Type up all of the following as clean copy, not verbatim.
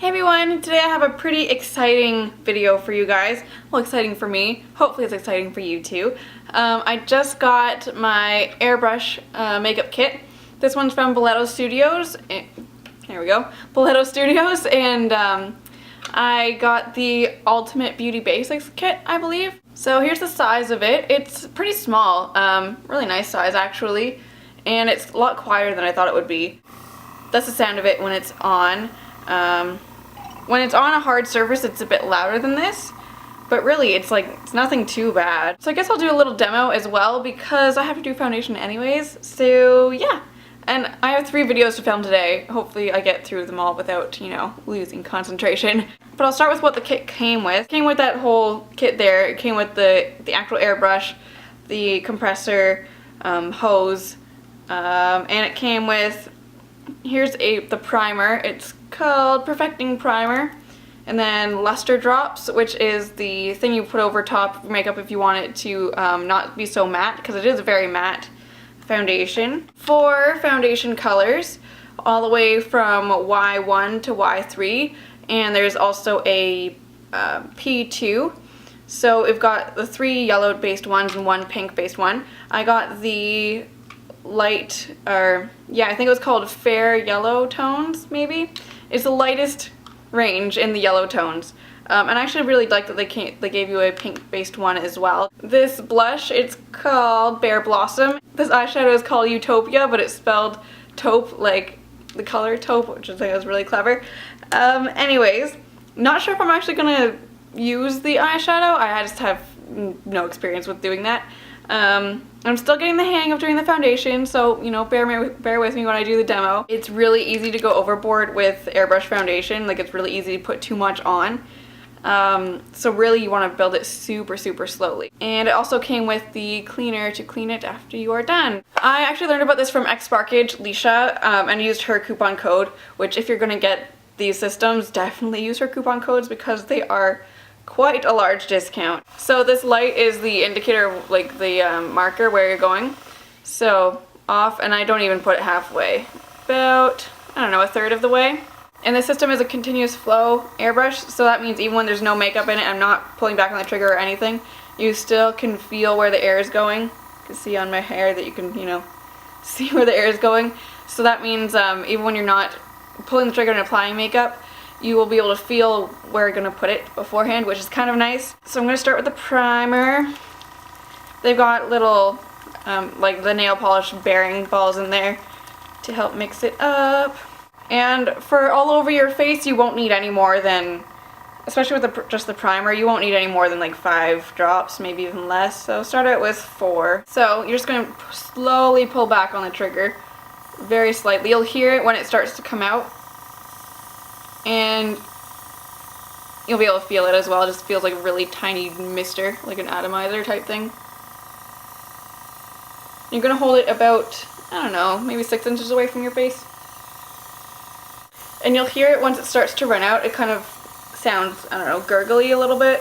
Hey everyone, today I have a pretty exciting video for you guys. Well, exciting for me. Hopefully it's exciting for you too. I just got my Airbrush makeup kit. This one's from Belletto Studios. Here we go. Belletto Studios, and I got the Ultimate Beauty Basics kit, I believe. So here's the size of it. It's pretty small, really nice size actually, and it's a lot quieter than I thought it would be. That's the sound of it when it's on. When it's on a hard surface, it's a bit louder than this, but really it's nothing too bad. So I guess I'll do a little demo as well because I have to do foundation anyways, so yeah. And I have 3 videos to film today. Hopefully I get through them all without, you know, losing concentration. But I'll start with what the kit came with. It came with that whole kit there. It came with the actual airbrush, the compressor, hose, and it came with, here's the primer. It's called Perfecting Primer, and then luster drops, which is the thing you put over top of makeup if you want it to not be so matte, because it is a very matte foundation. 4 foundation colors, all the way from Y1 to Y3, and there's also a P2. So we've got the 3 yellow based ones and 1 pink based one. I got the light, or yeah, I think it was called fair yellow tones, maybe. It's the lightest range in the yellow tones. And I actually really like that they gave you a pink based one as well. This blush, it's called Bare Blossom. This eyeshadow is called Utopia, but it's spelled taupe, like the color taupe, which I think is really clever. Anyways, not sure if I'm actually gonna use the eyeshadow. I just have no experience with doing that. I'm still getting the hang of doing the foundation, so, you know, bear with me when I do the demo. It's really easy to go overboard with airbrush foundation. Like, it's really easy to put too much on. So really you want to build it super slowly. And it also came with the cleaner to clean it after you are done. I actually learned about this from Xsparkage, Leisha, and used her coupon code, which if you're going to get these systems, definitely use her coupon codes because they are quite a large discount. So this light is the indicator, like the marker where you're going. So off, and I don't even put it halfway. About, I don't know, a third of the way. And the system is a continuous flow airbrush, so that means even when there's no makeup in it, I'm not pulling back on the trigger or anything, you still can feel where the air is going. You can see on my hair that you can, you know, see where the air is going. So that means even when you're not pulling the trigger and applying makeup, you will be able to feel where you're going to put it beforehand, which is kind of nice. So I'm going to start with the primer. They've got little, like the nail polish bearing balls in there to help mix it up. And for all over your face, you won't need any more than, especially with just the primer, you won't need any more than like 5 drops, maybe even less. So start out with 4. So you're just going to slowly pull back on the trigger, very slightly. You'll hear it when it starts to come out, and you'll be able to feel it as well. It just feels like a really tiny mister, like an atomizer type thing. You're going to hold it about, I don't know, maybe 6 inches away from your face. And you'll hear it once it starts to run out. It kind of sounds, I don't know, gurgly a little bit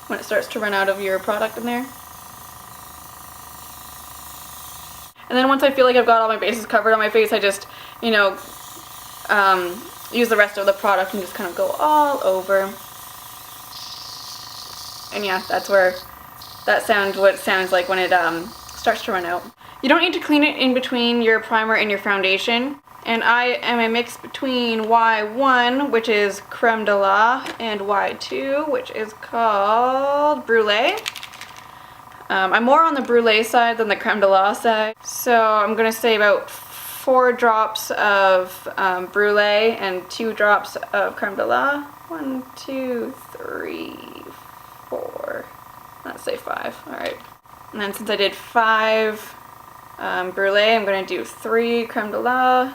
when it starts to run out of your product in there. And then once I feel like I've got all my bases covered on my face, I just, you know, use the rest of the product and just kind of go all over. And yeah, that's where that sounds, what it sounds like when it starts to run out. You don't need to clean it in between your primer and your foundation. And I am a mix between Y1, which is Creme de la, and Y2, which is called Brulee. I'm more on the Brulee side than the Creme de la side. So I'm going to say about 4 drops of Brulee and 2 drops of Creme de la. 1, 2, 3, 4. Let's say 5. Alright. And then since I did 5 Brulee, I'm going to do 3 Creme de la.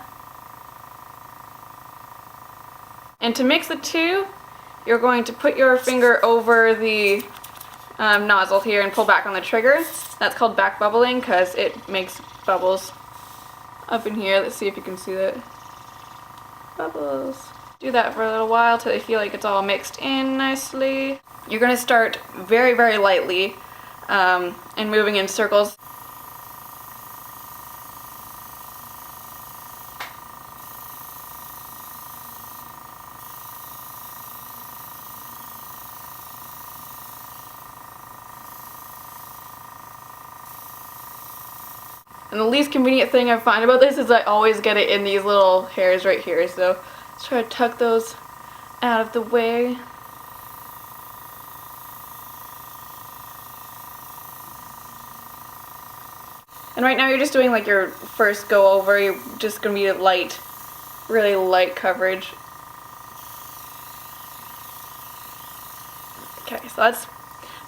And to mix the 2, you're going to put your finger over the nozzle here and pull back on the trigger. That's called back bubbling because it makes bubbles up in here. Let's see if you can see that. Bubbles. Do that for a little while till you feel like it's all mixed in nicely. You're going to start very lightly and moving in circles. And the least convenient thing I find about this is I always get it in these little hairs right here. So let's try to tuck those out of the way. And right now you're just doing like your first go over. You're just going to be light, really light coverage. Okay, so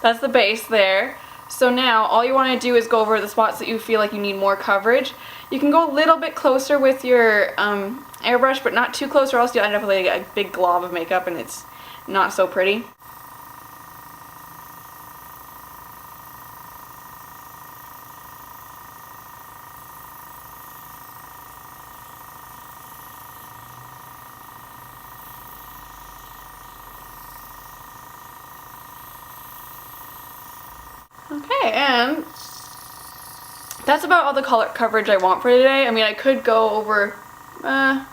that's the base there. So now all you want to do is go over the spots that you feel like you need more coverage. You can go a little bit closer with your airbrush, but not too close or else you'll end up with like a big glob of makeup and it's not so pretty. Okay, and that's about all the color coverage I want for today. I mean, I could go over, no,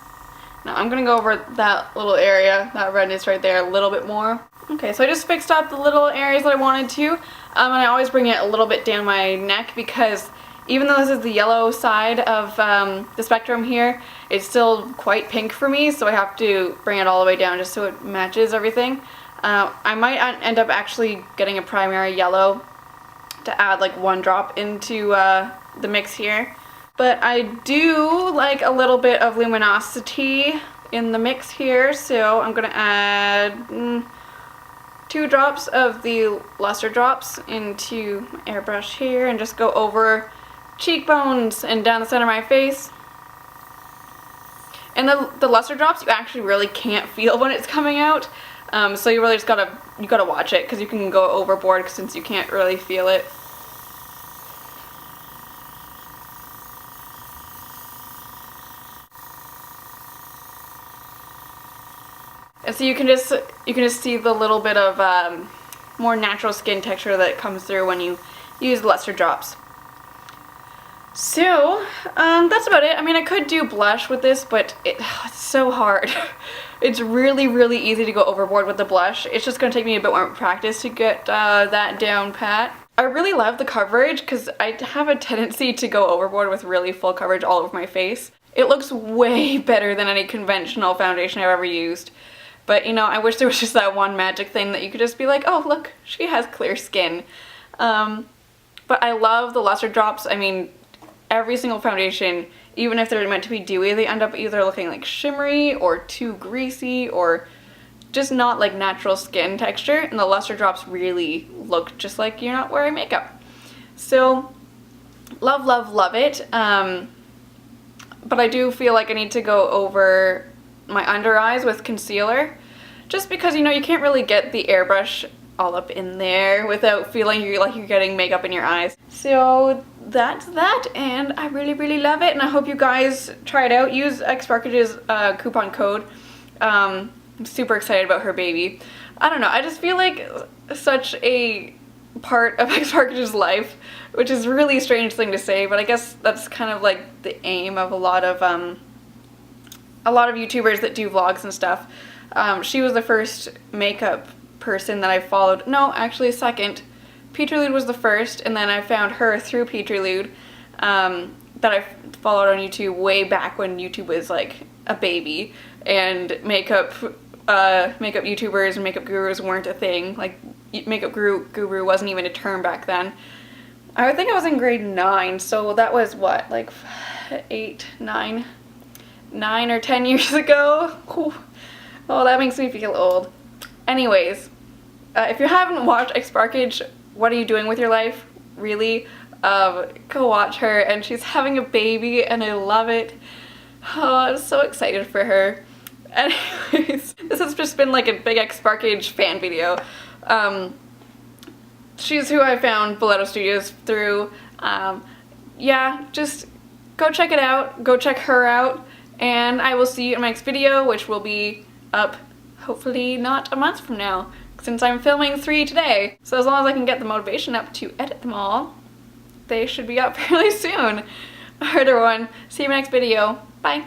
I'm going to go over that little area, that redness right there, a little bit more. Okay, so I just fixed up the little areas that I wanted to, and I always bring it a little bit down my neck because even though this is the yellow side of the spectrum here, it's still quite pink for me, so I have to bring it all the way down just so it matches everything. I might end up actually getting a primary yellow to add like 1 drop into the mix here. But I do like a little bit of luminosity in the mix here, so I'm going to add 2 drops of the luster drops into my airbrush here and just go over cheekbones and down the center of my face. And the luster drops you actually really can't feel when it's coming out. So you really just gotta watch it because you can go overboard since you can't really feel it. And so you can just see the little bit of more natural skin texture that comes through when you use luster drops. So that's about it. I mean, I could do blush with this, but it's so hard. It's really, really easy to go overboard with the blush. It's just going to take me a bit more practice to get that down pat. I really love the coverage because I have a tendency to go overboard with really full coverage all over my face. It looks way better than any conventional foundation I've ever used. But, you know, I wish there was just that one magic thing that you could just be like, oh, look, she has clear skin. But I love the luster drops. I mean, every single foundation, even if they're meant to be dewy, they end up either looking like shimmery or too greasy or just not like natural skin texture, and the luster drops really look just like you're not wearing makeup. So love, love, love it. But I do feel like I need to go over my under eyes with concealer just because, you know, you can't really get the airbrush all up in there without feeling like you're getting makeup in your eyes. So that's that, and I really, really love it, and I hope you guys try it out. Use Xsparkage's coupon code. I'm super excited about her baby. I don't know, I just feel like such a part of Xsparkage's life, which is a really strange thing to say, but I guess that's kind of like the aim of a lot of YouTubers that do vlogs and stuff. She was the first makeup person that I followed. No, actually second. Peterlude was the first, and then I found her through Peterlude that I followed on YouTube way back when YouTube was like a baby and makeup YouTubers and makeup gurus weren't a thing. Like, makeup guru wasn't even a term back then. I think I was in grade 9, so that was what, like 9 or 10 years ago? Oh, that makes me feel old. Anyways, if you haven't watched Xsparkage, what are you doing with your life? Really? Go watch her, and she's having a baby, and I love it. Oh, I'm so excited for her. Anyways, this has just been like a big Xsparkage fan video. She's who I found Belletto Studios through. Yeah, just go check it out. Go check her out. And I will see you in my next video, which will be up hopefully not a month from now, since I'm filming 3 today. So as long as I can get the motivation up to edit them all, they should be up fairly soon. Alright everyone, see you in my next video. Bye!